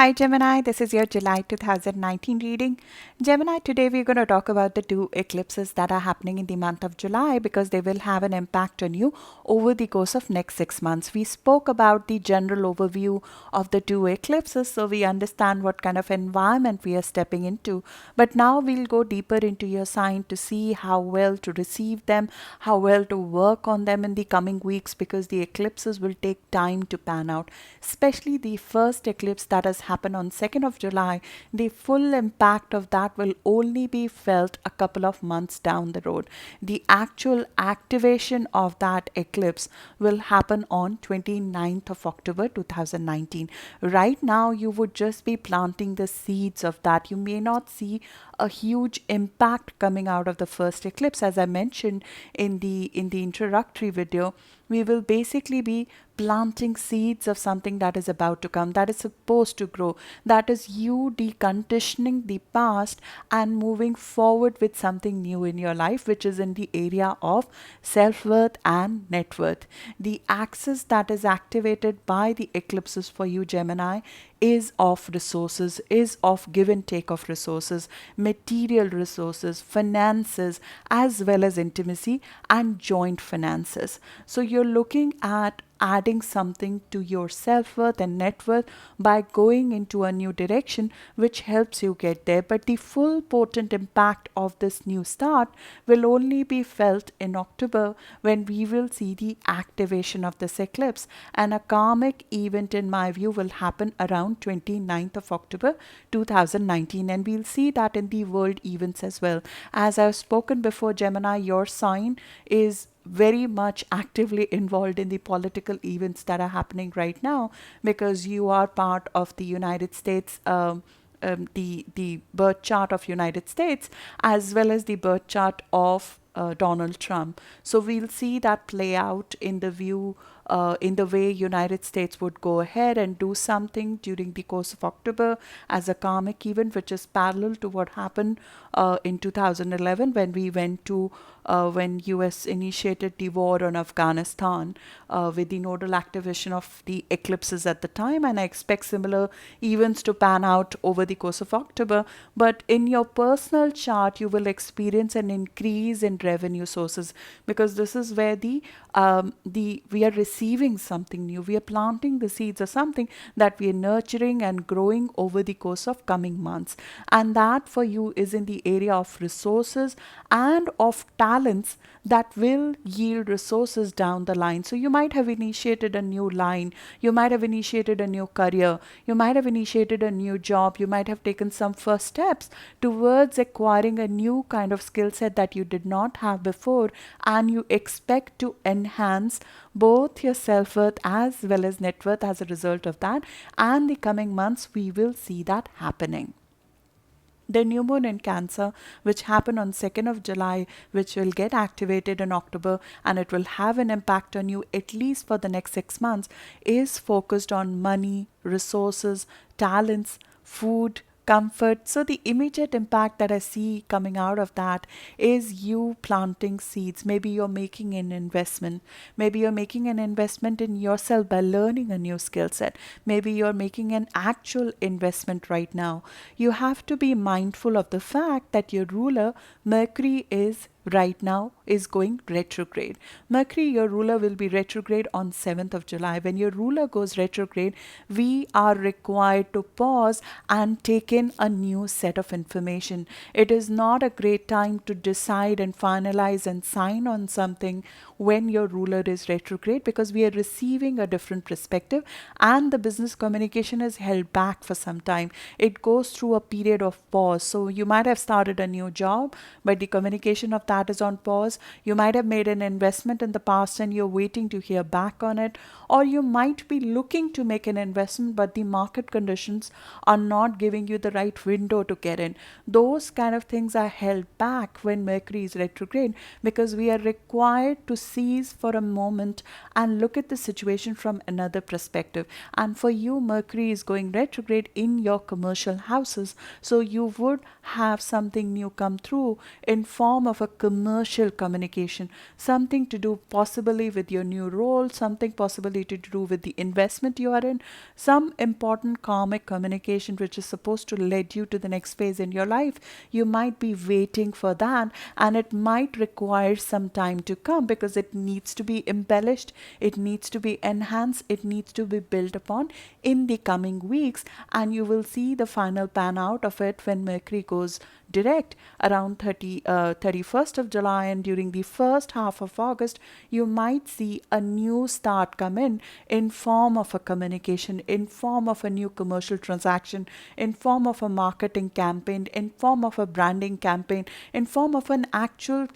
Hi Gemini, this is your July 2019 reading. Gemini, today we're going to talk about the two eclipses that are happening in the month of July because they will have an impact on you over the course of next 6 months. We spoke about the general overview of the two eclipses so we understand what kind of environment we are stepping into. But now we'll go deeper into your sign to see how well to receive them, how well to work on them in the coming weeks because the eclipses will take time to pan out, especially the first eclipse that has happened on 2nd of July. The full impact of that will only be felt a couple of months down the road. The actual activation of that eclipse will happen on 29th of October 2019. Right now you would just be planting the seeds of that. You may not see a huge impact coming out of the first eclipse. As I mentioned in the introductory video, we will basically be planting seeds of something that is about to come, that is supposed to grow. That is you deconditioning the past and moving forward with something new in your life, which is in the area of self-worth and net worth. The axis that is activated by the eclipses for you, Gemini, is of resources, is of give and take of resources, material resources, finances, as well as intimacy and joint finances. So you're looking at adding something to your self-worth and net worth by going into a new direction, which helps you get there. But the full potent impact of this new start will only be felt in October when we will see the activation of this eclipse. And a karmic event, in my view, will happen around 29th of October 2019. And we'll see that in the world events as well. As I've spoken before, Gemini, your sign is very much actively involved in the political events that are happening right now because you are part of the United States, the birth chart of United States, as well as the birth chart of Donald Trump. So we'll see that play out in the view in the way United States would go ahead and do something during the course of October as a karmic event, which is parallel to what happened in 2011 when we went to when US initiated the war on Afghanistan with the nodal activation of the eclipses at the time. And I expect similar events to pan out over the course of October. But in your personal chart, you will experience an increase in revenue sources because this is where we are receiving something new. We are planting the seeds of something that we are nurturing and growing over the course of coming months. And that for you is in the area of resources and of talents that will yield resources down the line. So you might have initiated a new line, you might have initiated a new career, you might have initiated a new job, you might have taken some first steps towards acquiring a new kind of skill set that you did not have before, and you expect to enhance both your self-worth as well as net worth as a result of that. And the coming months we will see that happening. The new moon in Cancer, which happened on 2nd of July, which will get activated in October, and it will have an impact on you at least for the next 6 months, is focused on money, resources, talents, food, comfort. So the immediate impact that I see coming out of that is you planting seeds. Maybe you're making an investment. Maybe you're making an investment in yourself by learning a new skill set. Maybe you're making an actual investment right now. You have to be mindful of the fact that your ruler, Mercury, is right now is going retrograde. Mercury, your ruler, will be retrograde on 7th of July. When your ruler goes retrograde, we are required to pause and take in a new set of information. It is not a great time to decide and finalize and sign on something when your ruler is retrograde because we are receiving a different perspective and the business communication is held back for some time. It goes through a period of pause. So you might have started a new job, but the communication of that is on pause. You might have made an investment in the past and you're waiting to hear back on it, or you might be looking to make an investment but the market conditions are not giving you the right window to get in. Those kind of things are held back when Mercury is retrograde because we are required to cease for a moment and look at the situation from another perspective. And for you, Mercury is going retrograde in your commercial houses, so you would have something new come through in form of a commercial communication, something to do possibly with your new role, something possibly to do with the investment you are in, some important karmic communication which is supposed to lead you to the next phase in your life. You might be waiting for that, and it might require some time to come because it needs to be embellished, it needs to be enhanced, it needs to be built upon in the coming weeks, and you will see the final pan out of it when Mercury goes direct around 31st of July, and during the first half of August you might see a new start come in form of a communication, in form of a new commercial transaction, in form of a marketing campaign, in form of a branding campaign, in form of an actual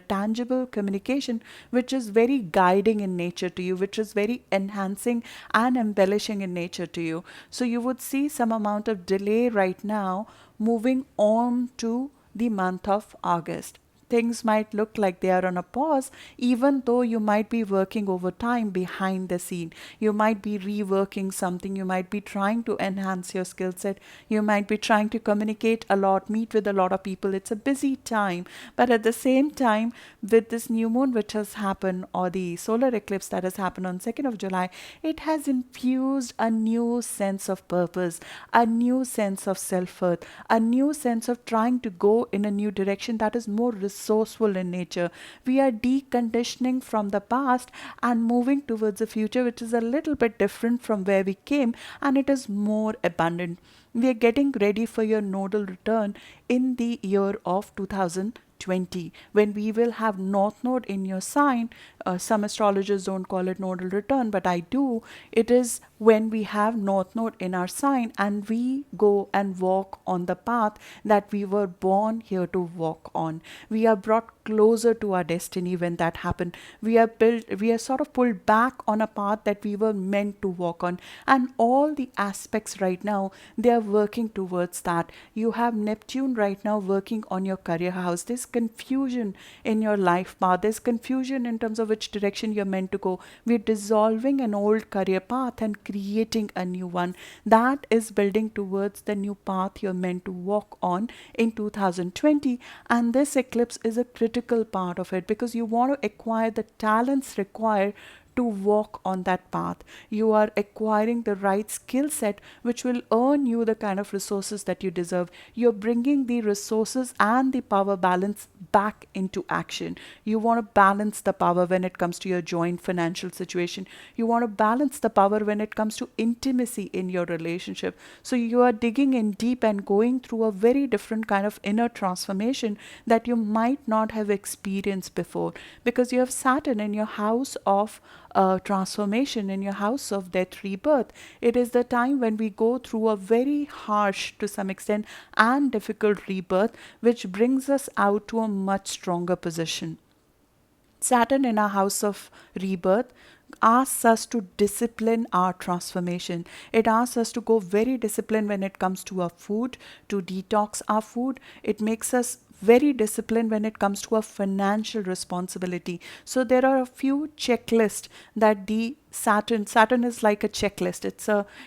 tangible communication which is very guiding in nature to you, which is very enhancing and embellishing in nature to you. So you would see some amount of delay right now moving on to the month of August. Things might look like they are on a pause, even though you might be working overtime behind the scene. You might be reworking something, you might be trying to enhance your skill set, you might be trying to communicate a lot, meet with a lot of people. It's a busy time, but at the same time, with this new moon which has happened, or the solar eclipse that has happened on 2nd of July, it has infused a new sense of purpose, a new sense of self-worth, a new sense of trying to go in a new direction that is more resourceful in nature. We are deconditioning from the past and moving towards a future which is a little bit different from where we came, and it is more abundant. We are getting ready for your nodal return in the year of 2020, when we will have North Node in your sign. Some astrologers don't call it nodal return, but I do. It is when we have North Node in our sign and we go and walk on the path that we were born here to walk on. We are brought closer to our destiny when that happened. We are sort of pulled back on a path that we were meant to walk on. And all the aspects right now, they are working towards that. You have Neptune right now working on your career house. There's confusion in your life path. There's confusion in terms of which direction you're meant to go. We're dissolving an old career path and creating a new one that is building towards the new path you're meant to walk on in 2020. And this eclipse is a critical part of it, because you want to acquire the talents required to walk on that path. You are acquiring the right skill set which will earn you the kind of resources that you deserve. You're bringing the resources and the power balance back into action. You want to balance the power when it comes to your joint financial situation. You want to balance the power when it comes to intimacy in your relationship. So you are digging in deep and going through a very different kind of inner transformation that you might not have experienced before, because you have Saturn in your house of transformation, in your house of death, rebirth. It is the time when we go through a very harsh, to some extent, and difficult rebirth, which brings us out to a much stronger position. Saturn in our house of rebirth asks us to discipline our transformation. It asks us to go very disciplined when it comes to our food, to detox our food. It makes us very disciplined when it comes to a financial responsibility. So there are a few checklists that the Saturn is like a checklist.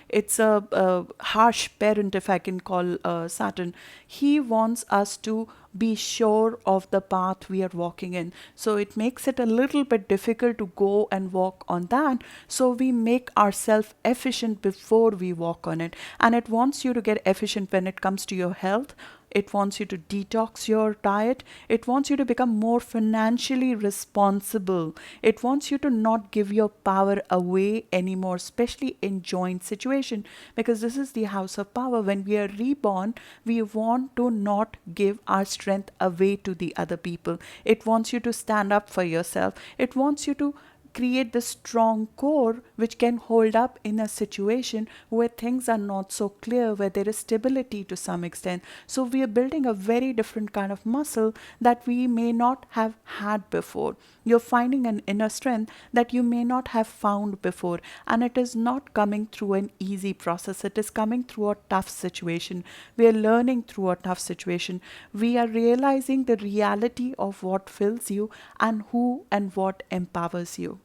It's a harsh parent, if I can call Saturn. He wants us to be sure of the path we are walking in. So it makes it a little bit difficult to go and walk on that. So we make ourselves efficient before we walk on it. And it wants you to get efficient when it comes to your health. It wants you to detox your diet. It wants you to become more financially responsible. It wants you to not give your power away anymore, especially in joint situation, because this is the house of power. When we are reborn, we want to not give our strength away to the other people. It wants you to stand up for yourself. It wants you to create the strong core which can hold up in a situation where things are not so clear, where there is stability to some extent. So we are building a very different kind of muscle that we may not have had before. You're finding an inner strength that you may not have found before, and it is not coming through an easy process. It is coming through a tough situation. We are learning through a tough situation. We are realizing the reality of what fills you and who and what empowers you.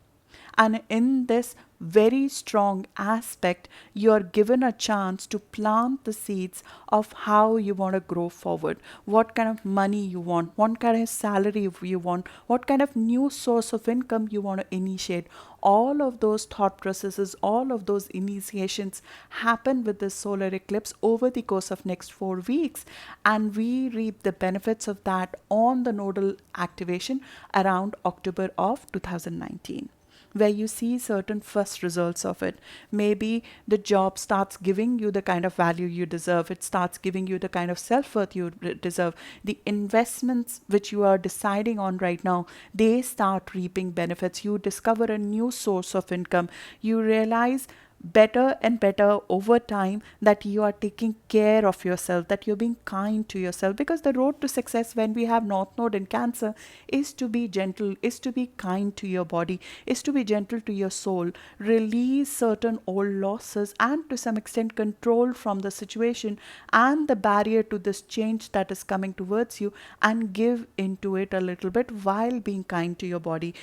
And in this very strong aspect, you're given a chance to plant the seeds of how you want to grow forward, what kind of money you want, what kind of salary you want, what kind of new source of income you want to initiate. All of those thought processes, all of those initiations happen with this solar eclipse over the course of next 4 weeks, and we reap the benefits of that on the nodal activation around October of 2019, where you see certain first results of it. Maybe the job starts giving you the kind of value you deserve. It starts giving you the kind of self-worth you deserve. The investments which you are deciding on right now, they start reaping benefits. You discover a new source of income. You realize better and better over time that you are taking care of yourself, that you're being kind to yourself, because the road to success when we have North Node in Cancer is to be gentle, is to be kind to your body, is to be gentle to your soul, release certain old losses, and to some extent control from the situation and the barrier to this change that is coming towards you, and give into it a little bit while being kind to your body,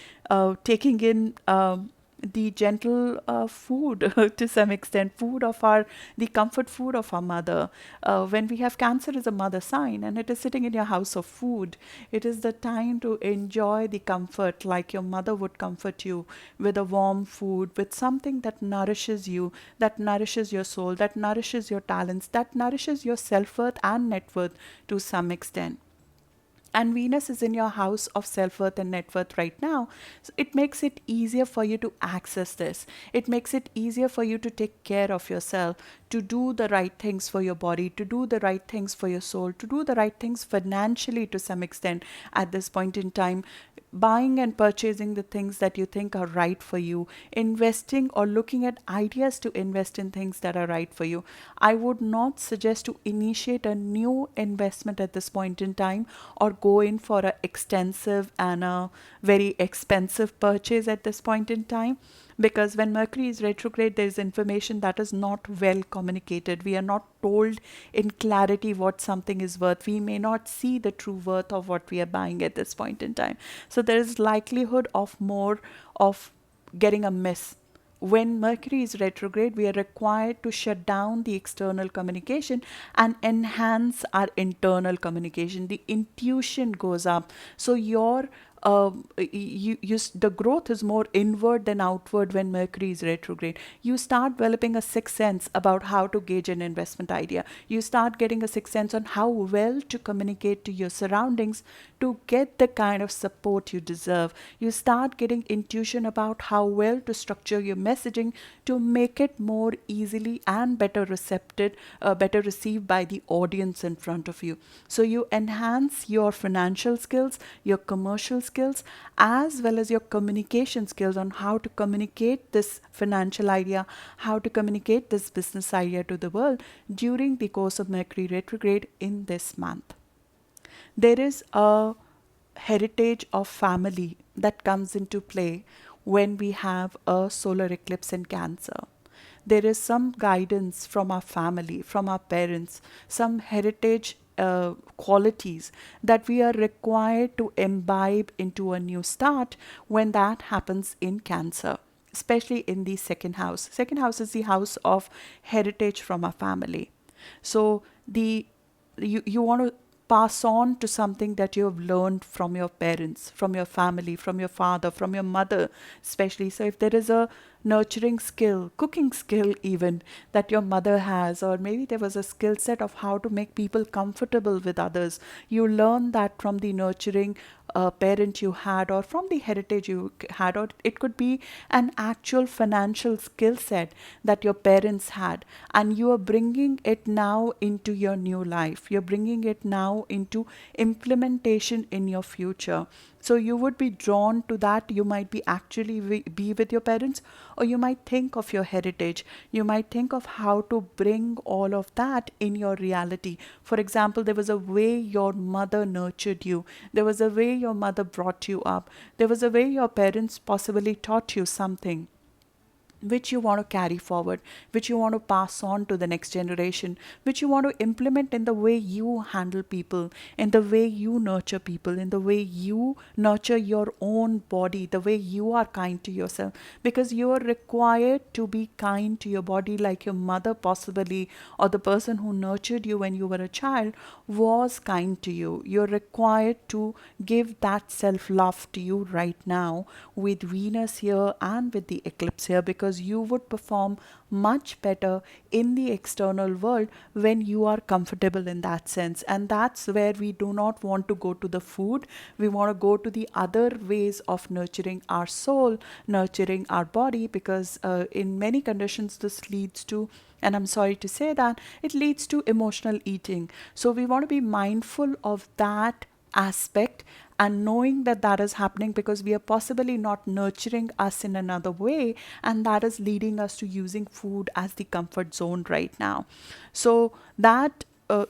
taking in the gentle food to some extent, the comfort food of our mother. When we have Cancer is a mother sign and it is sitting in your house of food, it is the time to enjoy the comfort like your mother would comfort you, with a warm food, with something that nourishes you, that nourishes your soul, that nourishes your talents, that nourishes your self-worth and net worth to some extent. And Venus is in your house of self-worth and net worth right now. So it makes it easier for you to access this. It makes it easier for you to take care of yourself, to do the right things for your body, to do the right things for your soul, to do the right things financially to some extent at this point in time. Buying and purchasing the things that you think are right for you, investing or looking at ideas to invest in things that are right for you. I would not suggest to initiate a new investment at this point in time, or go in for an extensive and a very expensive purchase at this point in time, because when Mercury is retrograde, there is information that is not well communicated. We are not told in clarity what something is worth. We may not see the true worth of what we are buying at this point in time. So there is likelihood of more of getting a miss. When Mercury is retrograde, we are required to shut down the external communication and enhance our internal communication. The intuition goes up. So the growth is more inward than outward when Mercury is retrograde. You start developing a sixth sense about how to gauge an investment idea. You start getting a sixth sense on how well to communicate to your surroundings to get the kind of support you deserve. You start getting intuition about how well to structure your messaging to make it more easily and better received by the audience in front of you. So you enhance your financial skills, your commercial skills, as well as your communication skills on how to communicate this financial idea, how to communicate this business idea to the world during the course of Mercury retrograde in this month. There is a heritage of family that comes into play when we have a solar eclipse in Cancer. There is some guidance from our family, from our parents, some heritage qualities that we are required to imbibe into a new start when that happens in Cancer, especially in the second house. Second house is the house of heritage from our family. So you want to pass on to something that you have learned from your parents, from your family, from your father, from your mother, especially. So if there is a nurturing skill, cooking skill even, that your mother has, or maybe there was a skill set of how to make people comfortable with others, you learn that from the nurturing parent you had, or from the heritage you had, or it could be an actual financial skill set that your parents had, and you are bringing it now into your new life. You're bringing it now into implementation in your future. So you would be drawn to that. You might be actually be with your parents, or you might think of your heritage. You might think of how to bring all of that in your reality. For example, there was a way your mother nurtured you. There was a way your mother brought you up. There was a way your parents possibly taught you something. which you want to carry forward, which you want to pass on to the next generation, which you want to implement in the way you handle people, in the way you nurture people, in the way you nurture your own body, the way you are kind to yourself. Because you are required to be kind to your body, like your mother, possibly, or the person who nurtured you when you were a child was kind to you. You're required to give that self love to you right now with Venus here and with the eclipse here, because you would perform much better in the external world when you are comfortable in that sense. And that's where we do not want to go to the food. We want to go to the other ways of nurturing our soul, nurturing our body, because in many conditions this leads to, and I'm sorry to say that, it leads to emotional eating. So we want to be mindful of that aspect, and knowing that that is happening because we are possibly not nurturing us in another way, and that is leading us to using food as the comfort zone right now. So that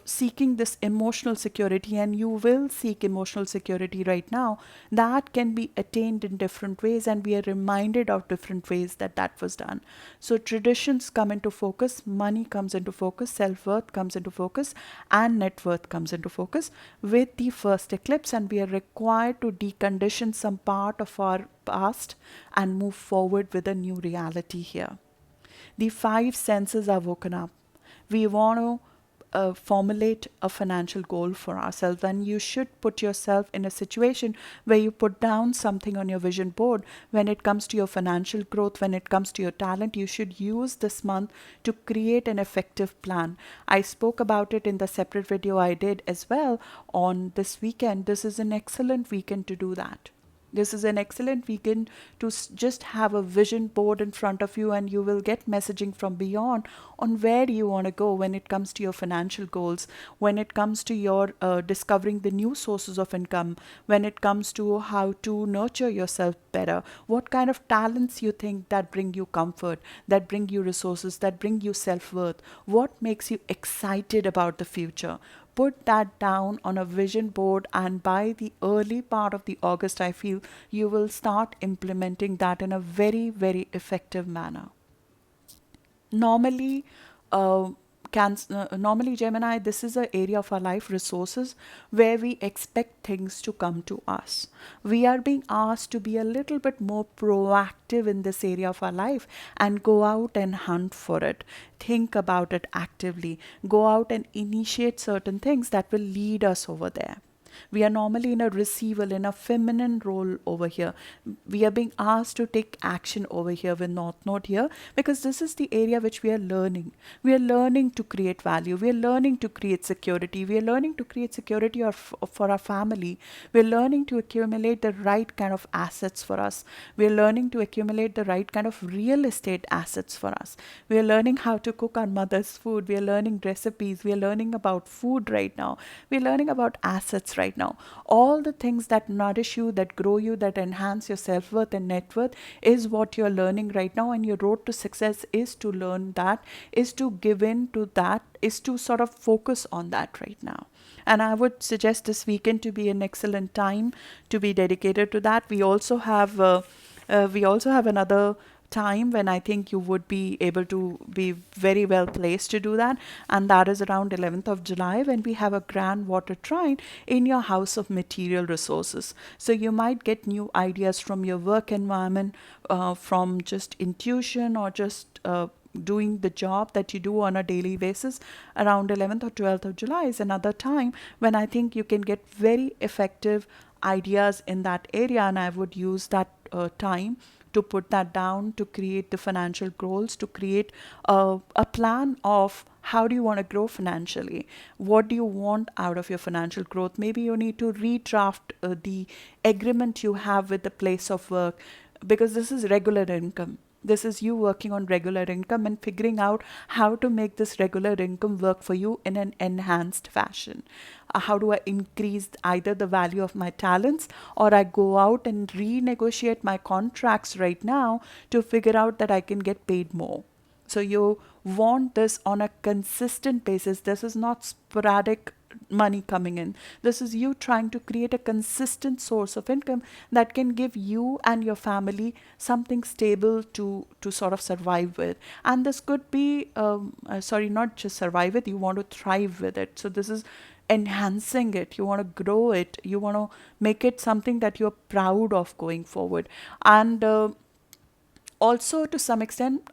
seeking this emotional security, and you will seek emotional security right now, that can be attained in different ways, and we are reminded of different ways that that was done. So traditions come into focus, money comes into focus, self-worth comes into focus, and net worth comes into focus with the first eclipse, and we are required to decondition some part of our past and move forward with a new reality here. The five senses are woken up. We want to formulate a financial goal for ourselves, and you should put yourself in a situation where you put down something on your vision board when it comes to your financial growth, when it comes to your talent. You should use this month to create an effective plan. I spoke about it in the separate video I did as well on this weekend. This is an excellent weekend to do that. This is an excellent weekend to just have a vision board in front of you, and you will get messaging from beyond on where you want to go when it comes to your financial goals, when it comes to your discovering the new sources of income, when it comes to how to nurture yourself better, what kind of talents you think that bring you comfort, that bring you resources, that bring you self-worth, what makes you excited about the future. Put that down on a vision board, and by the early part of the August, I feel you will start implementing that in a very, very effective manner. Normally, normally Gemini, this is an area of our life, resources, where we expect things to come to us. We are being asked to be a little bit more proactive in this area of our life and go out and hunt for it. Think about it actively. Go out and initiate certain things that will lead us over there. We are normally in a receiver, in a feminine role over here. We are being asked to take action over here with North Node here, because this is the area which we are learning. We are learning to create value. We are learning to create security. We are learning to create security for our family. We are learning to accumulate the right kind of assets for us. We are learning to accumulate the right kind of real estate assets for us. We are learning how to cook our mother's food. We are learning recipes. We are learning about food right now. We are learning about assets right now. All the things that nourish you, that grow you, that enhance your self-worth and net worth is what you're learning right now, and your road to success is to learn that, is to give in to that, is to sort of focus on that right now. And I would suggest this weekend to be an excellent time to be dedicated to that. We also have another time when I think you would be able to be very well placed to do that, and that is around 11th of July, when we have a grand water trine in your house of material resources. So you might get new ideas from your work environment, from just intuition, or just doing the job that you do on a daily basis. Around 11th or 12th of July is another time when I think you can get very effective ideas in that area, and I would use that time to put that down, to create the financial goals, to create a plan of how do you want to grow financially? What do you want out of your financial growth? Maybe you need to redraft the agreement you have with the place of work, because this is regular income. This is you working on regular income and figuring out how to make this regular income work for you in an enhanced fashion. How do I increase either the value of my talents, or I go out and renegotiate my contracts right now to figure out that I can get paid more. So you want this on a consistent basis. This is not sporadic money coming in. This is you trying to create a consistent source of income that can give you and your family something stable to sort of survive with. And this could be sorry, not just survive with, you want to thrive with it. So this is enhancing it, you want to grow it, you want to make it something that you're proud of going forward. And also to some extent,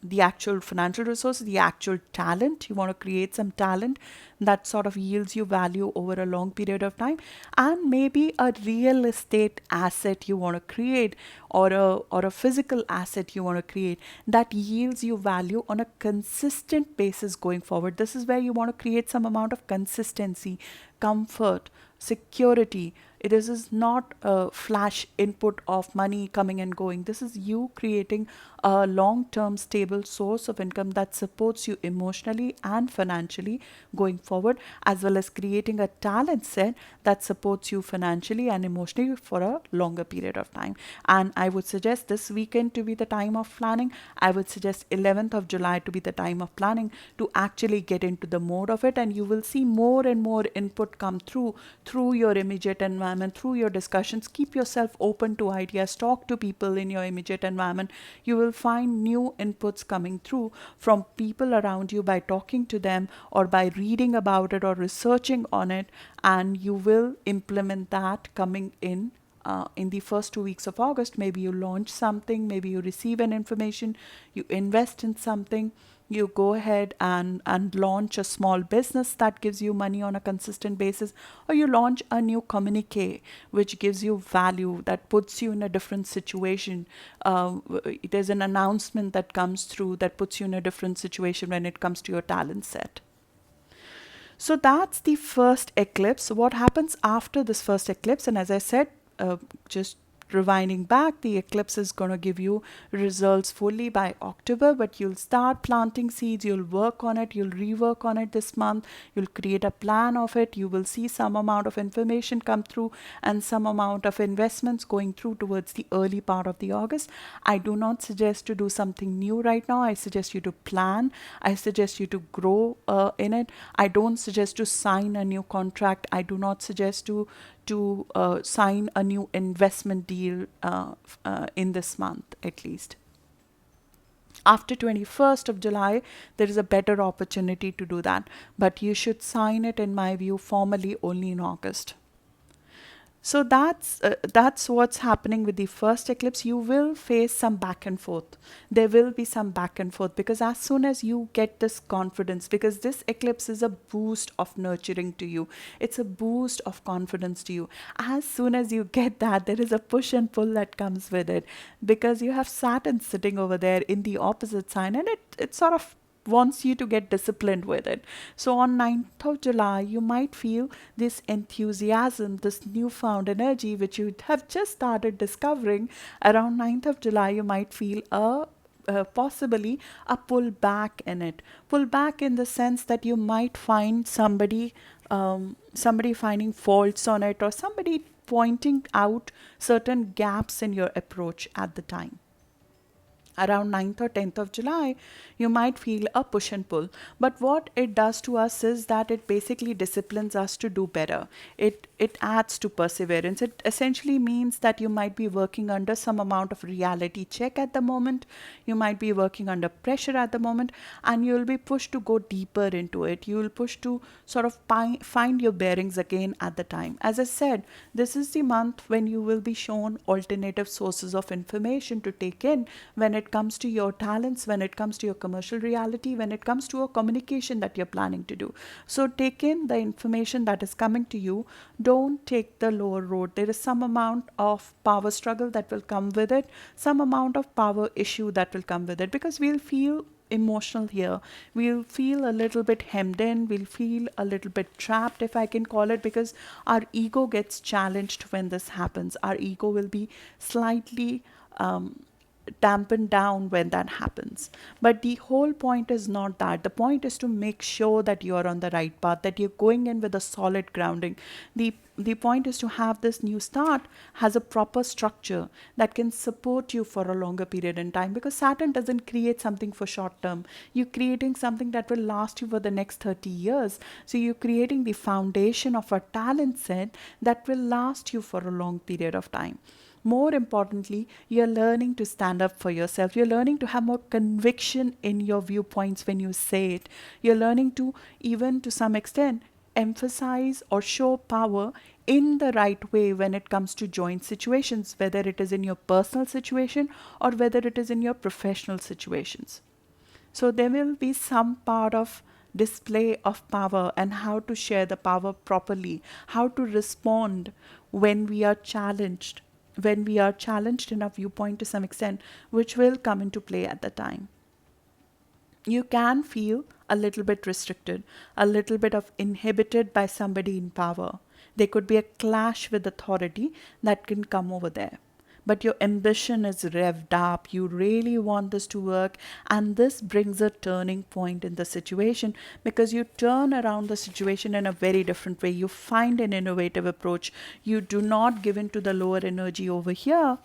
the actual financial resources, the actual talent, you want to create some talent that sort of yields you value over a long period of time. And maybe a real estate asset you want to create, or a physical asset you want to create that yields you value on a consistent basis going forward. This is where you want to create some amount of consistency, comfort, security. It is not a flash input of money coming and going. This is you creating a long-term stable source of income that supports you emotionally and financially going forward, as well as creating a talent set that supports you financially and emotionally for a longer period of time. And I would suggest this weekend to be the time of planning. I would suggest 11th of July to be the time of planning, to actually get into the mode of it, and you will see more and more input come through your immediate environment, through your discussions. Keep yourself open to ideas, talk to people in your immediate environment. You will find new inputs coming through from people around you by talking to them or by reading about it or researching on it, and you will implement that coming in the first 2 weeks of August. Maybe you launch something, maybe you receive an information, you invest in something, you go ahead and launch a small business that gives you money on a consistent basis, or you launch a new communique which gives you value, that puts you in a different situation. There's an announcement that comes through that puts you in a different situation when it comes to your talent set. So that's the first eclipse. What happens after this first eclipse? And as I said, just rewinding back, the eclipse is going to give you results fully by October, but you'll start planting seeds, you'll work on it, you'll rework on it this month, you'll create a plan of it, you will see some amount of information come through and some amount of investments going through towards the early part of the August. I do not suggest to do something new right now. I suggest you to plan. I suggest you to grow in it. I don't suggest to sign a new contract. I do not suggest to sign a new investment deal in this month at least. After 21st of July, there is a better opportunity to do that, but you should sign it, in my view, formally only in August. So that's what's happening with the first eclipse. You will face some back and forth. There will be some back and forth, because as soon as you get this confidence, because this eclipse is a boost of nurturing to you, it's a boost of confidence to you. As soon as you get that, there is a push and pull that comes with it, because you have Saturn sitting over there in the opposite sign, and it sort of wants you to get disciplined with it. So on 9th of July, you might feel this enthusiasm, this newfound energy, which you have just started discovering. Around 9th of July, you might feel possibly a pull back in it. Pull back in the sense that you might find somebody finding faults on it, or somebody pointing out certain gaps in your approach at the time. Around 9th or 10th of July, you might feel a push and pull. But what it does to us is that it basically disciplines us to do better. It adds to perseverance. It essentially means that you might be working under some amount of reality check at the moment. You might be working under pressure at the moment, and you'll be pushed to go deeper into it. You will push to sort of find your bearings again at the time. As I said, this is the month when you will be shown alternative sources of information to take in when it comes to your talents, when it comes to your commercial reality, when it comes to a communication that you're planning to do. So take in the information that is coming to you. Don't take the lower road. There is some amount of power struggle that will come with it, some amount of power issue that will come with it, because we'll feel emotional here. We'll feel a little bit hemmed in. We'll feel a little bit trapped, if I can call it, because our ego gets challenged when this happens. Our ego will be slightly dampen down when that happens. But the whole point is not that. The point is to make sure that you are on the right path, that you're going in with a solid grounding. The point is to have this new start has a proper structure that can support you for a longer period in time, because Saturn doesn't create something for short term. You're creating something that will last you for the next 30 years. So you're creating the foundation of a talent set that will last you for a long period of time. More importantly, you're learning to stand up for yourself. You're learning to have more conviction in your viewpoints when you say it. You're learning to, even to some extent, emphasize or show power in the right way when it comes to joint situations, whether it is in your personal situation or whether it is in your professional situations. So there will be some part of display of power and how to share the power properly, how to respond when we are challenged, in our viewpoint to some extent, which will come into play at the time. You can feel a little bit restricted, a little bit of inhibited by somebody in power. There could be a clash with authority that can come over there. But your ambition is revved up. You really want this to work. And this brings a turning point in the situation, because you turn around the situation in a very different way. You find an innovative approach. You do not give in to the lower energy over here.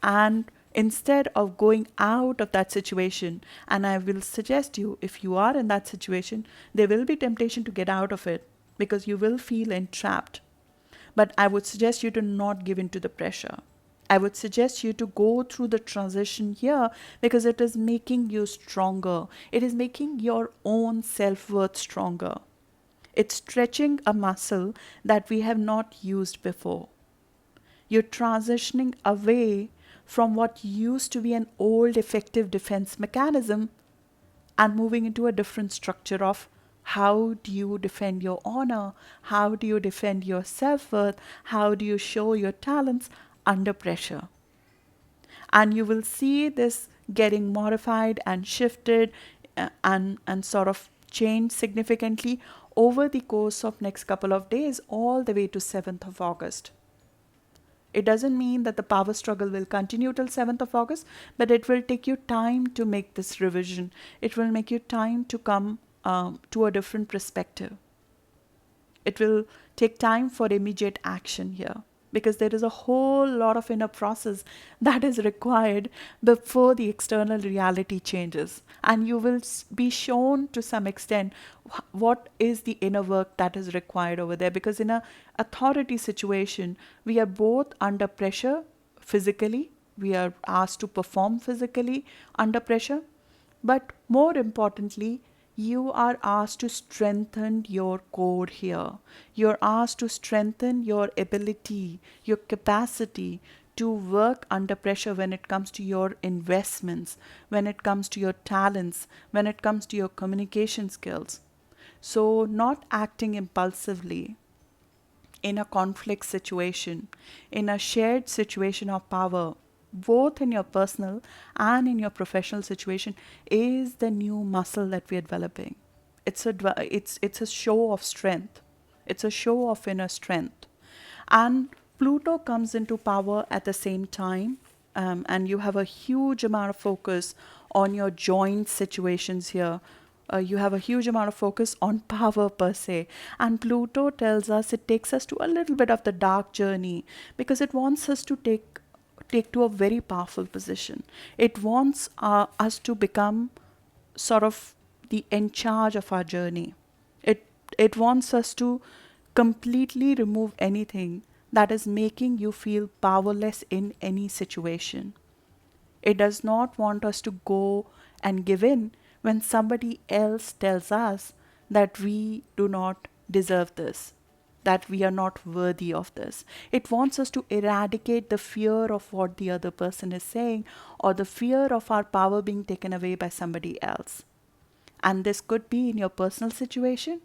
And instead of going out of that situation, and I will suggest you, if you are in that situation, there will be temptation to get out of it because you will feel entrapped. But I would suggest you to not give in to the pressure. I would suggest you to go through the transition here, because it is making you stronger. It is making your own self-worth stronger. It's stretching a muscle that we have not used before. You're transitioning away from what used to be an old effective defense mechanism and moving into a different structure of how do you defend your honor? How do you defend your self-worth? How do you show your talents under pressure? And you will see this getting modified and shifted and sort of changed significantly over the course of next couple of days, all the way to 7th of August. It doesn't mean that the power struggle will continue till 7th of August, but it will take you time to make this revision. It will make you time to come to a different perspective. It will take time for immediate action here, because there is a whole lot of inner process that is required before the external reality changes. And you will be shown to some extent what is the inner work that is required over there. Because in an authority situation, we are both under pressure physically. We are asked to perform physically under pressure. But more importantly, you are asked to strengthen your core here. You're asked to strengthen your ability, your capacity to work under pressure when it comes to your investments, when it comes to your talents, when it comes to your communication skills. So, not acting impulsively in a conflict situation, in a shared situation of power, both in your personal and in your professional situation, is the new muscle that we are developing. It's a show of strength. It's a show of inner strength. And Pluto comes into power at the same time, and you have a huge amount of focus on your joint situations here. You have a huge amount of focus on power per se. And Pluto tells us, it takes us to a little bit of the dark journey, because it wants us to take to a very powerful position. It wants us to become sort of the in charge of our journey. It wants us to completely remove anything that is making you feel powerless in any situation. It does not want us to go and give in when somebody else tells us that we do not deserve this, that we are not worthy of this. It wants us to eradicate the fear of what the other person is saying, or the fear of our power being taken away by somebody else. And this could be in your personal situation.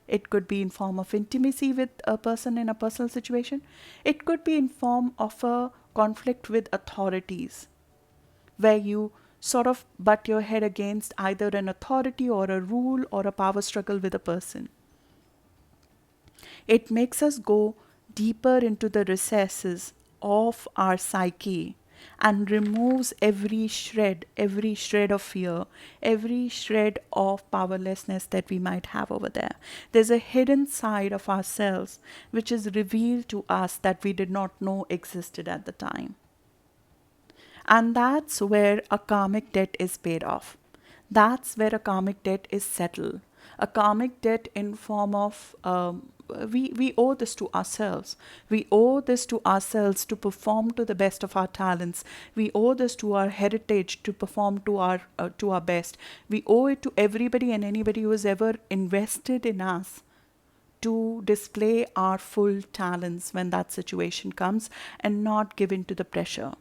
It could be in form of intimacy with a person in a personal situation. It could be in form of a conflict with authorities, where you sort of butt your head against either an authority or a rule or a power struggle with a person. It makes us go deeper into the recesses of our psyche. and removes every shred of fear, every shred of powerlessness that we might have over there. There's a hidden side of ourselves which is revealed to us that we did not know existed at the time. And that's where a karmic debt is paid off. That's where a karmic debt is settled. A karmic debt in form of we owe this to ourselves. We owe this to ourselves to perform to the best of our talents. We owe this to our heritage to perform to our best. We owe it to everybody and anybody who has ever invested in us to display our full talents when that situation comes and not give in to the pressure.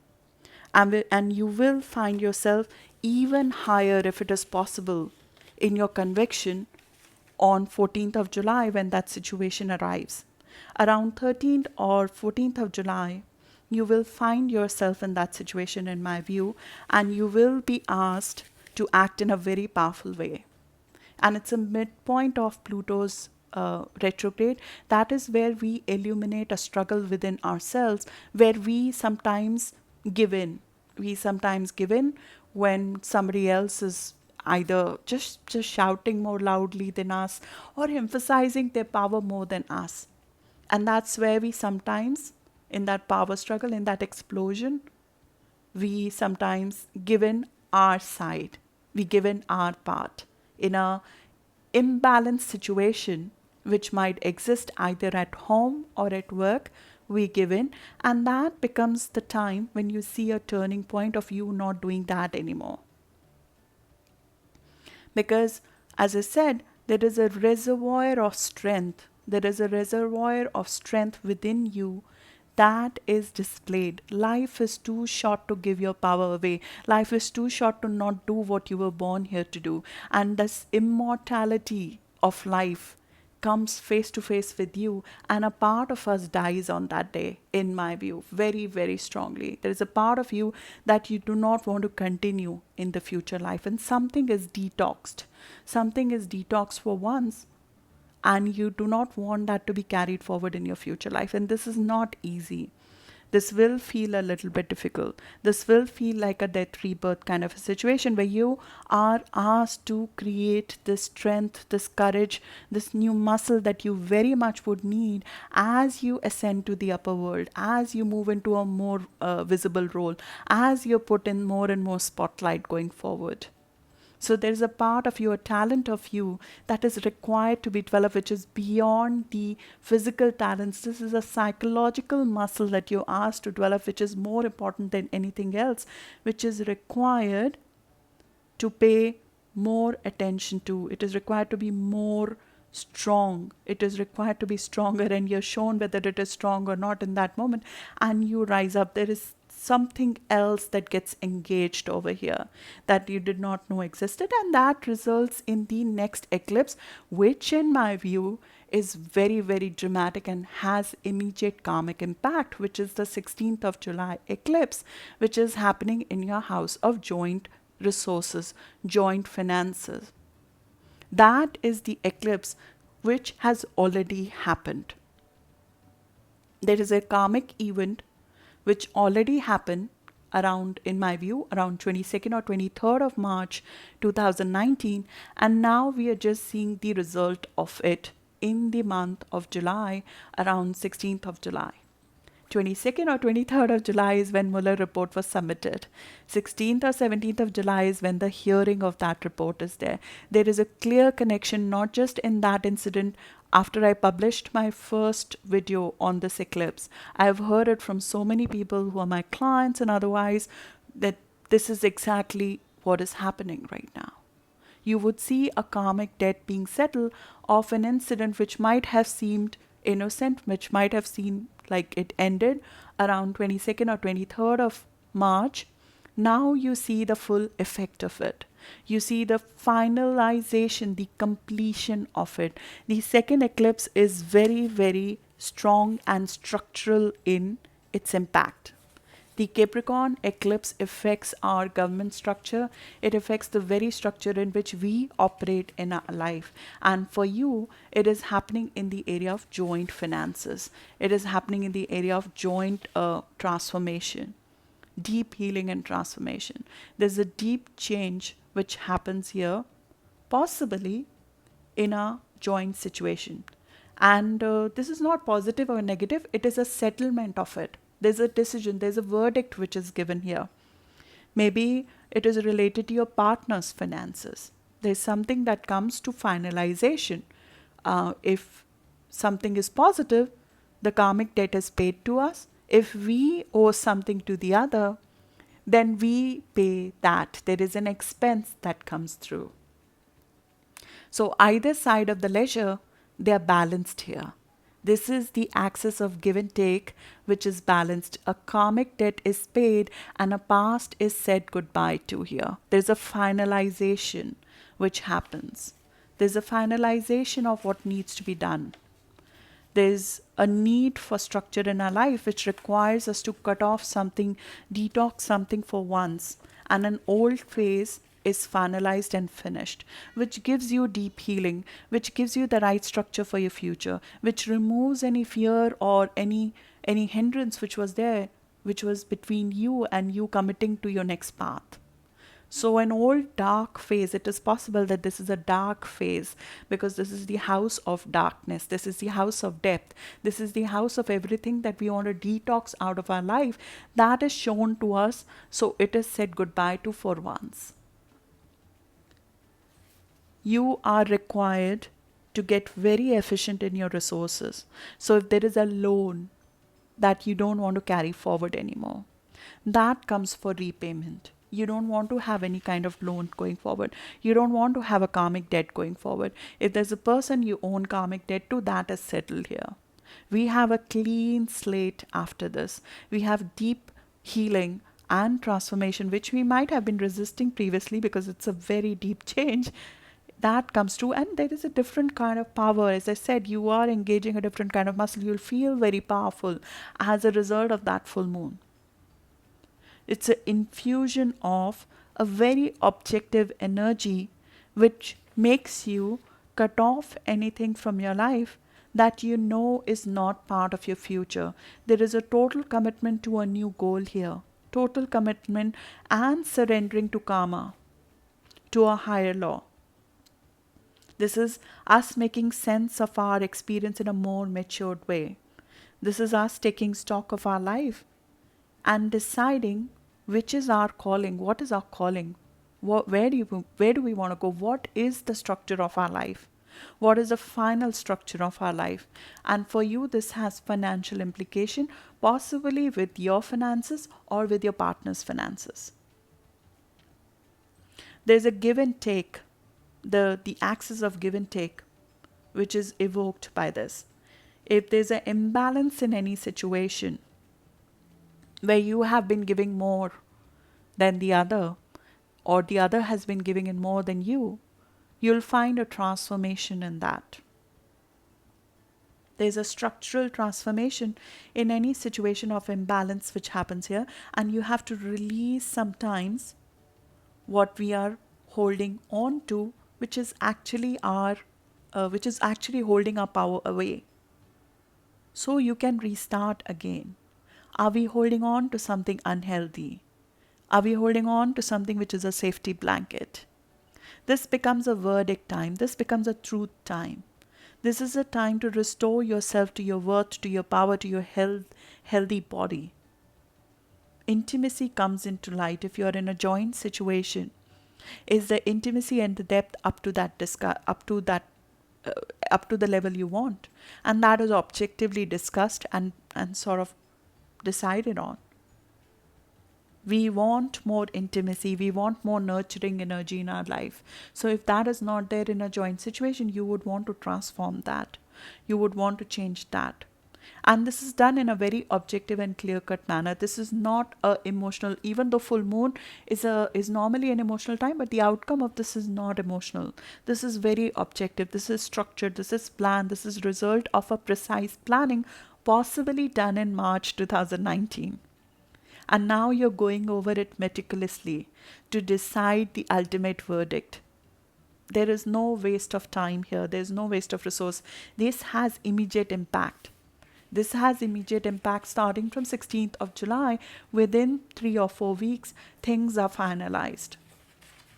And you will find yourself even higher, if it is possible, in your conviction on 14th of July when that situation arrives. Around 13th or 14th of July, you will find yourself in that situation, in my view, and you will be asked to act in a very powerful way. And it's a midpoint of Pluto's retrograde. That is where we illuminate a struggle within ourselves, where we sometimes give in. We sometimes give in when somebody else is either just shouting more loudly than us or emphasizing their power more than us. And that's where we sometimes, in that power struggle, in that explosion, we sometimes give in our side. We give in our part in a imbalanced situation which might exist either at home or at work. We give in, and that becomes the time when you see a turning point of you not doing that anymore. Because, as I said, there is a reservoir of strength. There is a reservoir of strength within you that is displayed. Life is too short to give your power away. Life is too short to not do what you were born here to do. And this immortality of life comes face to face with you, and a part of us dies on that day, in my view, very, very strongly. There is a part of you that you do not want to continue in the future life, and something is detoxed. Something is detoxed for once, and you do not want that to be carried forward in your future life. And this is not easy. This will feel a little bit difficult. This will feel like a death rebirth kind of a situation where you are asked to create this strength, this courage, this new muscle that you very much would need as you ascend to the upper world, as you move into a more visible role, as you're put in more and more spotlight going forward. So there's a part of your talent of you that is required to be developed, which is beyond the physical talents. This is a psychological muscle that you're asked to develop, which is more important than anything else, which is required to pay more attention to. It is required to be more strong. It is required to be stronger, and you're shown whether it is strong or not in that moment, and you rise up. There is something else that gets engaged over here that you did not know existed, and that results in the next eclipse, which in my view is very, very dramatic and has immediate karmic impact, which is the 16th of July eclipse, which is happening in your house of joint resources, joint finances. That is the eclipse which has already happened. There is a karmic event which already happened around, in my view, around 22nd or 23rd of March 2019, and now we are just seeing the result of it in the month of July, around 16th of July. 22nd or 23rd of July is when Mueller report was submitted. 16th or 17th of July is when the hearing of that report is there. There is a clear connection, not just in that incident. After I published my first video on this eclipse, I've heard it from so many people who are my clients and otherwise that this is exactly what is happening right now. You would see a karmic debt being settled of an incident which might have seemed innocent, which might have seemed like it ended around 22nd or 23rd of March. Now you see the full effect of it. You see the finalization, the completion of it. The second eclipse is very, very strong and structural in its impact. The Capricorn eclipse affects our government structure. It affects the very structure in which we operate in our life. And for you, it is happening in the area of joint finances. It is happening in the area of joint transformation. deep healing and transformation. There's a deep change which happens here, possibly in a joint situation. And this is not positive or negative, it is a settlement of it. There's a decision, there's a verdict which is given here. Maybe it is related to your partner's finances. There's something that comes to finalization. If something is positive, the karmic debt is paid to us. If we owe something to the other, then we pay that. There is an expense that comes through. So either side of the ledger, they are balanced here. This is the axis of give and take, which is balanced. A karmic debt is paid and a past is said goodbye to here. There's a finalization which happens. There's a finalization of what needs to be done. There's a need for structure in our life which requires us to cut off something, detox something for once. And an old phase is finalized and finished, which gives you deep healing, which gives you the right structure for your future, which removes any fear or any hindrance which was there, which was between you and you committing to your next path. So an old dark phase, it is possible that this is a dark phase because this is the house of darkness. This is the house of death. This is the house of everything that we want to detox out of our life. That is shown to us. So it is said goodbye to for once. You are required to get very efficient in your resources. So if there is a loan that you don't want to carry forward anymore, that comes for repayment. You don't want to have any kind of loan going forward. You don't want to have a karmic debt going forward. If there's a person you own karmic debt to, that is settled here. We have a clean slate after this. We have deep healing and transformation, which we might have been resisting previously because it's a very deep change. That comes true, and there is a different kind of power. As I said, you are engaging a different kind of muscle. You'll feel very powerful as a result of that full moon. It's an infusion of a very objective energy which makes you cut off anything from your life that you know is not part of your future. There is a total commitment to a new goal here. Total commitment and surrendering to karma, to a higher law. This is us making sense of our experience in a more matured way. This is us taking stock of our life and deciding which is our calling. What is our calling? Where do we want to go? What is the structure of our life? What is the final structure of our life? And for you, this has financial implication, possibly with your finances or with your partner's finances. There's a give and take, the axis of give and take, which is evoked by this. If there's an imbalance in any situation where you have been giving more than the other, or the other has been giving in more than you, you'll find a transformation in that. There's a structural transformation in any situation of imbalance which happens here, and you have to release sometimes what we are holding on to, which is actually holding our power away. So you can restart again. Are we holding on to something unhealthy? Are we holding on to something which is a safety blanket? This becomes a verdict time. This becomes a truth time. This is a time to restore yourself to your worth, to your power, to your healthy body. Intimacy comes into light if you're in a joint situation. Is the intimacy and the depth up to the level you want? And that is objectively discussed and sort of decided on. We want more intimacy. We want more nurturing energy in our life. So if that is not there in a joint situation, you would want to transform that. You would want to change that. And this is done in a very objective and clear-cut manner. This is not emotional, even though full moon is normally an emotional time, but the outcome of this is not emotional. This is very objective. This is structured. This is planned. This is result of a precise planning, possibly done in March 2019. And now you're going over it meticulously to decide the ultimate verdict. There is no waste of time here. There's no waste of resource. This has immediate impact. This has immediate impact starting from 16th of July. Within 3 or 4 weeks, things are finalized.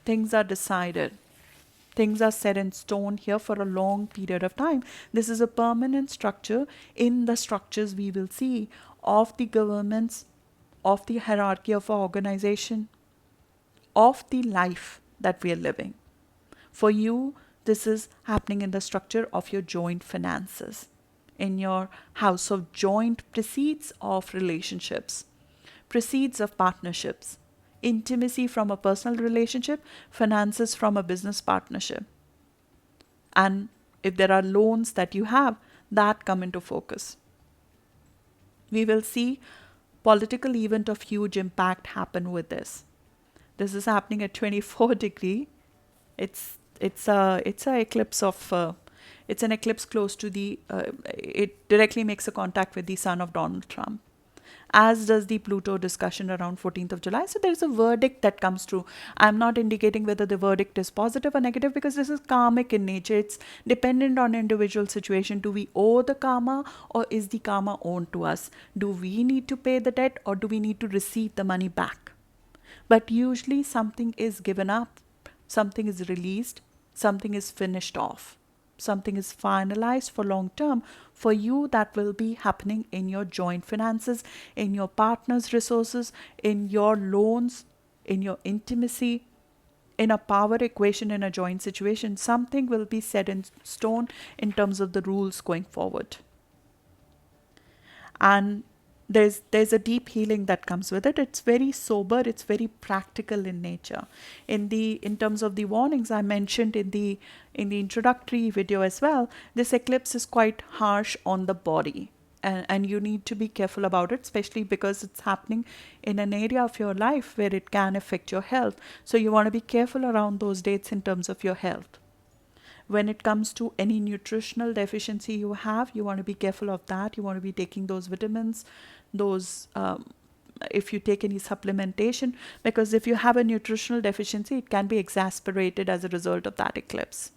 Things are decided. Things are set in stone here for a long period of time. This is a permanent structure. In the structures we will see of the governments, of the hierarchy of our organization, of the life that we are living. For you, this is happening in the structure of your joint finances, in your house of joint proceeds of relationships, proceeds of partnerships, intimacy from a personal relationship, finances from a business partnership. And if there are loans that you have, that come into focus. We will see political event of huge impact happen with this. This is happening at 24 degree. It's a eclipse of it's an eclipse close to the it directly makes a contact with the sun of Donald Trump, as does the Pluto discussion around 14th of July. So there is a verdict that comes through. I'm not indicating whether the verdict is positive or negative because this is karmic in nature. It's dependent on individual situation. Do we owe the karma or is the karma owed to us? Do we need to pay the debt or do we need to receive the money back? But usually something is given up, something is released, something is finished off, something is finalized for long term. For you, that will be happening in your joint finances, in your partner's resources, in your loans, in your intimacy, in a power equation, in a joint situation. Something will be set in stone in terms of the rules going forward. And there's a deep healing that comes with it. It's very sober, it's very practical in nature. In terms of the warnings I mentioned in the introductory video as well, this eclipse is quite harsh on the body, and you need to be careful about it, especially because it's happening in an area of your life where it can affect your health. So you want to be careful around those dates in terms of your health. When it comes to any nutritional deficiency you have, you want to be careful of that. You want to be taking those vitamins, if you take any supplementation, because if you have a nutritional deficiency, it can be exacerbated as a result of that eclipse.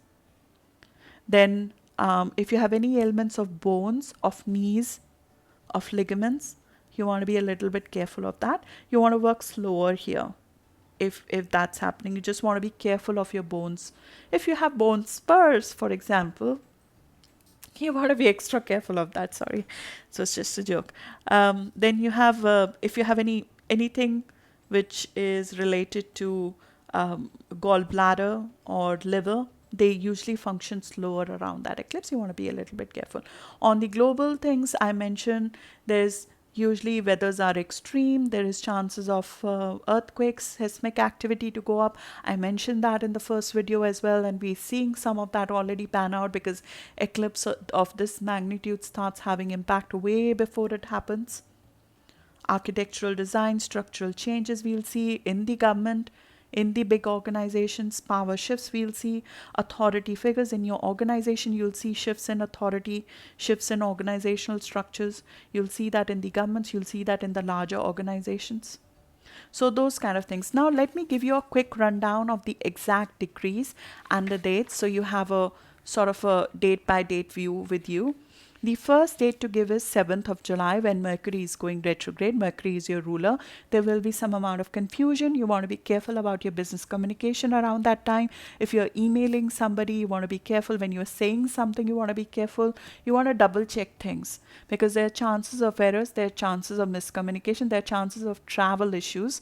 Then if you have any ailments of bones, of knees, of ligaments, you want to be a little bit careful of that. You want to work slower here. If that's happening, you just want to be careful of your bones. If you have bone spurs, for example, you want to be extra careful of that. Sorry, so it's just a joke. Then you have if you have anything which is related to gallbladder or liver, they usually function slower around that eclipse. You want to be a little bit careful. On the global things I mentioned, there's usually weathers are extreme. There is chances of earthquakes, seismic activity to go up. I mentioned that in the first video as well, and we're seeing some of that already pan out because eclipse of this magnitude starts having impact way before it happens. Architectural design, structural changes we'll see in the government, in the big organizations, power shifts we'll see, authority figures in your organization, you'll see shifts in authority, shifts in organizational structures. You'll see that in the governments, you'll see that in the larger organizations. So those kind of things. Now let me give you a quick rundown of the exact degrees and the dates, so you have a sort of a date by date view with you. The first date to give is 7th of July, when Mercury is going retrograde. Mercury is your ruler. There will be some amount of confusion. You want to be careful about your business communication around that time. If you're emailing somebody, you want to be careful. When you're saying something, you want to be careful. You want to double check things, because there are chances of errors, there are chances of miscommunication, there are chances of travel issues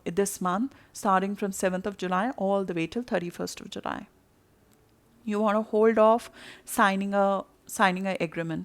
this month, starting from 7th of July all the way till 31st of July. You want to hold off signing a agreement,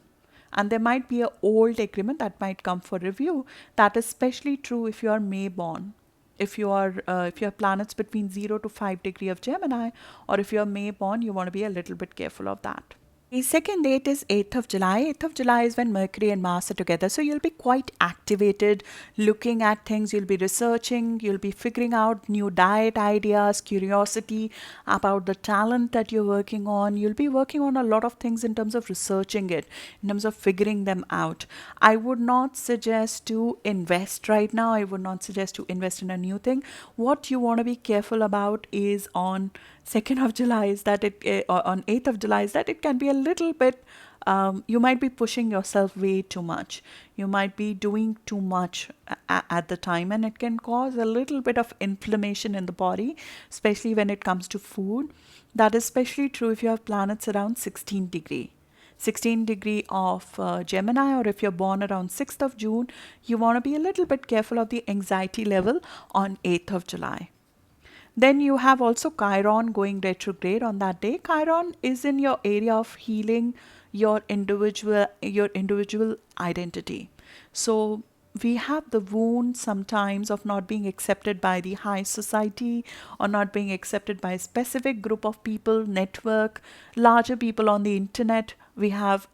and there might be an old agreement that might come for review. That is especially true if you are May born, if you have planets between 0 to 5 degree of Gemini, or if you are May born, you want to be a little bit careful of that. The second date is 8th of July. 8th of July is when Mercury and Mars are together. So you'll be quite activated, looking at things. You'll be researching. You'll be figuring out new diet ideas, curiosity about the talent that you're working on. You'll be working on a lot of things in terms of researching it, in terms of figuring them out. I would not suggest to invest right now. I would not suggest to invest in a new thing. What you want to be careful about is on 2nd of July is that on 8th of July is that it can be a little bit You might be pushing yourself way too much. You might be doing too much at the time, and it can cause a little bit of inflammation in the body, especially when it comes to food. That is especially true if you have planets around 16 degree. 16 degree of Gemini, or if you're born around 6th of June, you want to be a little bit careful of the anxiety level on 8th of July. Then you have also Chiron going retrograde on that day. Chiron is in your area of healing your individual identity. So we have the wound sometimes of not being accepted by the high society, or not being accepted by a specific group of people, network, larger people on the internet. We have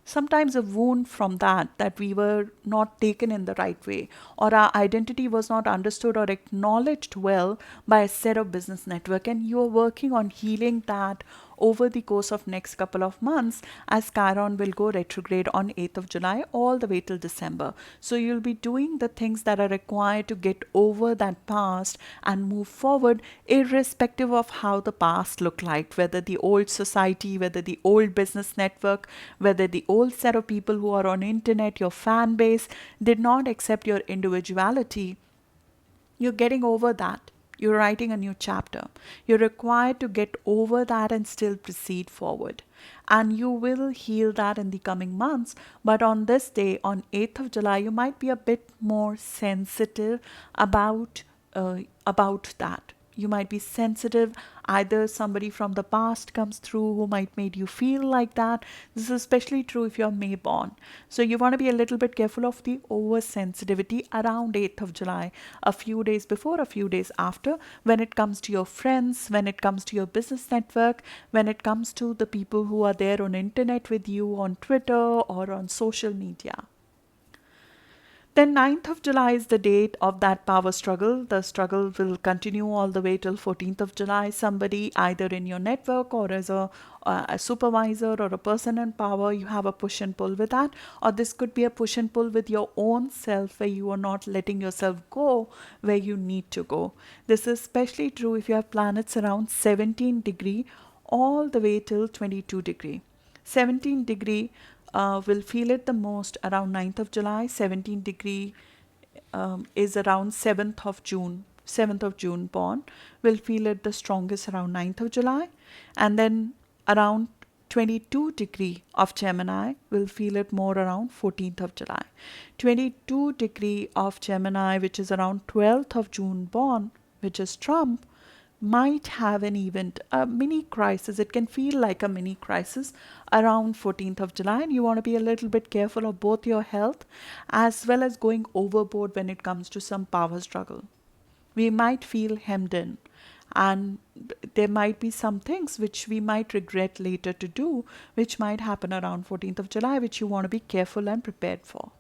sometimes a wound from that we were not taken in the right way, or our identity was not understood or acknowledged well by a set of business network, and you are working on healing that over the course of next couple of months, as Chiron will go retrograde on 8th of July all the way till December. So you'll be doing the things that are required to get over that past and move forward, irrespective of how the past looked like, whether the old society, whether the old business network, whether the old set of people who are on internet, your fan base, did not accept your individuality. You're getting over that. You're writing a new chapter. You're required to get over that and still proceed forward. And you will heal that in the coming months. But on this day, on 8th of July, you might be a bit more sensitive about that. You might be sensitive. Either somebody from the past comes through who might made you feel like that. This is especially true if you're May born. So you want to be a little bit careful of the oversensitivity around 8th of July, a few days before, a few days after, when it comes to your friends, when it comes to your business network, when it comes to the people who are there on internet with you, on Twitter or on social media. Then 9th of July is the date of that power struggle. The struggle will continue all the way till 14th of July. Somebody either in your network or as a supervisor or a person in power, you have a push and pull with that. Or this could be a push and pull with your own self, where you are not letting yourself go where you need to go. This is especially true if you have planets around 17 degree all the way till 22 degree. 17 degree will feel it the most around 9th of July. 17 degree is around 7th of June. 7th of June born will feel it the strongest around 9th of July. And then around 22 degree of Gemini will feel it more around 14th of July. 22 degree of Gemini, which is around 12th of June born, which is Trump, might have an event, a mini crisis. It can feel like a mini crisis around 14th of July, and you want to be a little bit careful of both your health as well as going overboard when it comes to some power struggle. We might feel hemmed in, and there might be some things which we might regret later to do, which might happen around 14th of July, which you want to be careful and prepared for.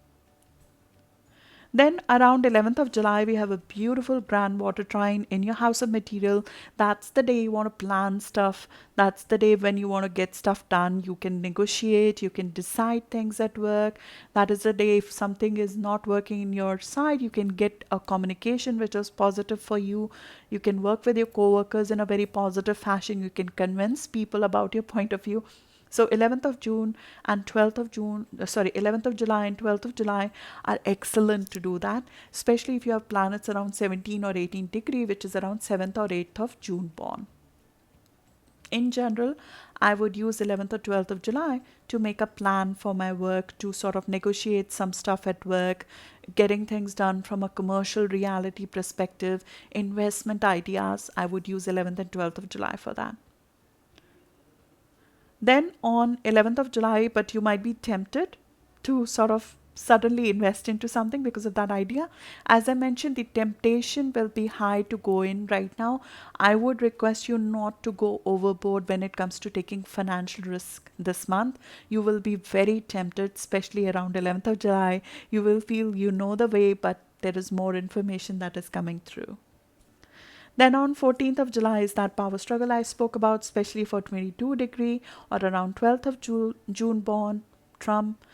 Then around 11th of July, we have a beautiful grand water trine in your house of material. That's the day you want to plan stuff. That's the day when you want to get stuff done. You can negotiate, you can decide things at work. That is the day if something is not working in your side, you can get a communication which is positive for you. You can work with your coworkers in a very positive fashion. You can convince people about your point of view. So 11th of June and 12th of June, 11th of July and 12th of July are excellent to do that, especially if you have planets around 17 or 18 degree, which is around 7th or 8th of June born. In general, I would use 11th or 12th of July to make a plan for my work, to sort of negotiate some stuff at work, getting things done from a commercial reality perspective, investment ideas. I would use 11th and 12th of July for that. Then on 11th of July, but you might be tempted to sort of suddenly invest into something because of that idea. As I mentioned, the temptation will be high to go in right now. I would request you not to go overboard when it comes to taking financial risk this month. You will be very tempted, especially around 11th of July. You will feel you know the way, but there is more information that is coming through. Then on 14th of July is that power struggle I spoke about, especially for 22 degree or around 12th of June born, Trump.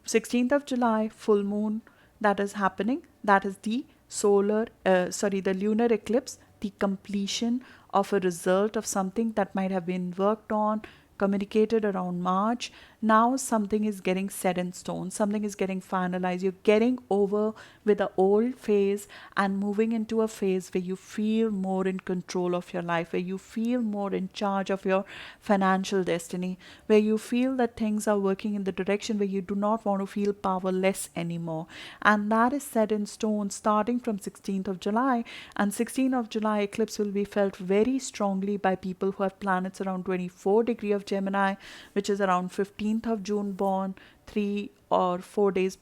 16th of July, full moon that is happening. That is the the lunar eclipse, the completion of a result of something that might have been worked on, communicated around March. Now something is getting set in stone, something is getting finalized. You're getting over with the old phase and moving into a phase where you feel more in control of your life, where you feel more in charge of your financial destiny, where you feel that things are working in the direction where you do not want to feel powerless anymore. And that is set in stone starting from 16th of July. And 16th of July eclipse will be felt very strongly by people who have planets around 24 degree of Gemini, which is around 15th of June born, 3 or 4 days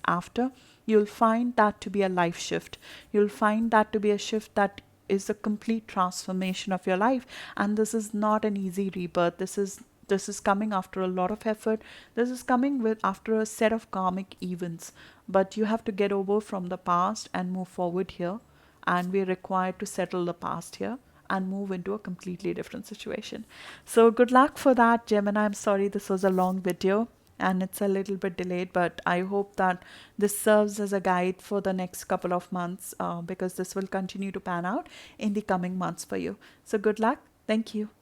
after. You'll find that to be a life shift. You'll find that to be a shift that is a complete transformation of your life. And this is not an easy rebirth. This is coming after a lot of effort. This is coming with after a set of karmic events. But you have to get over from the past and move forward here. And we're required to settle the past here and move into a completely different situation. So good luck for that, Gemini. I'm sorry this was a long video and it's a little bit delayed, but I hope that this serves as a guide for the next couple of months, because this will continue to pan out in the coming months for you. So good luck. Thank you.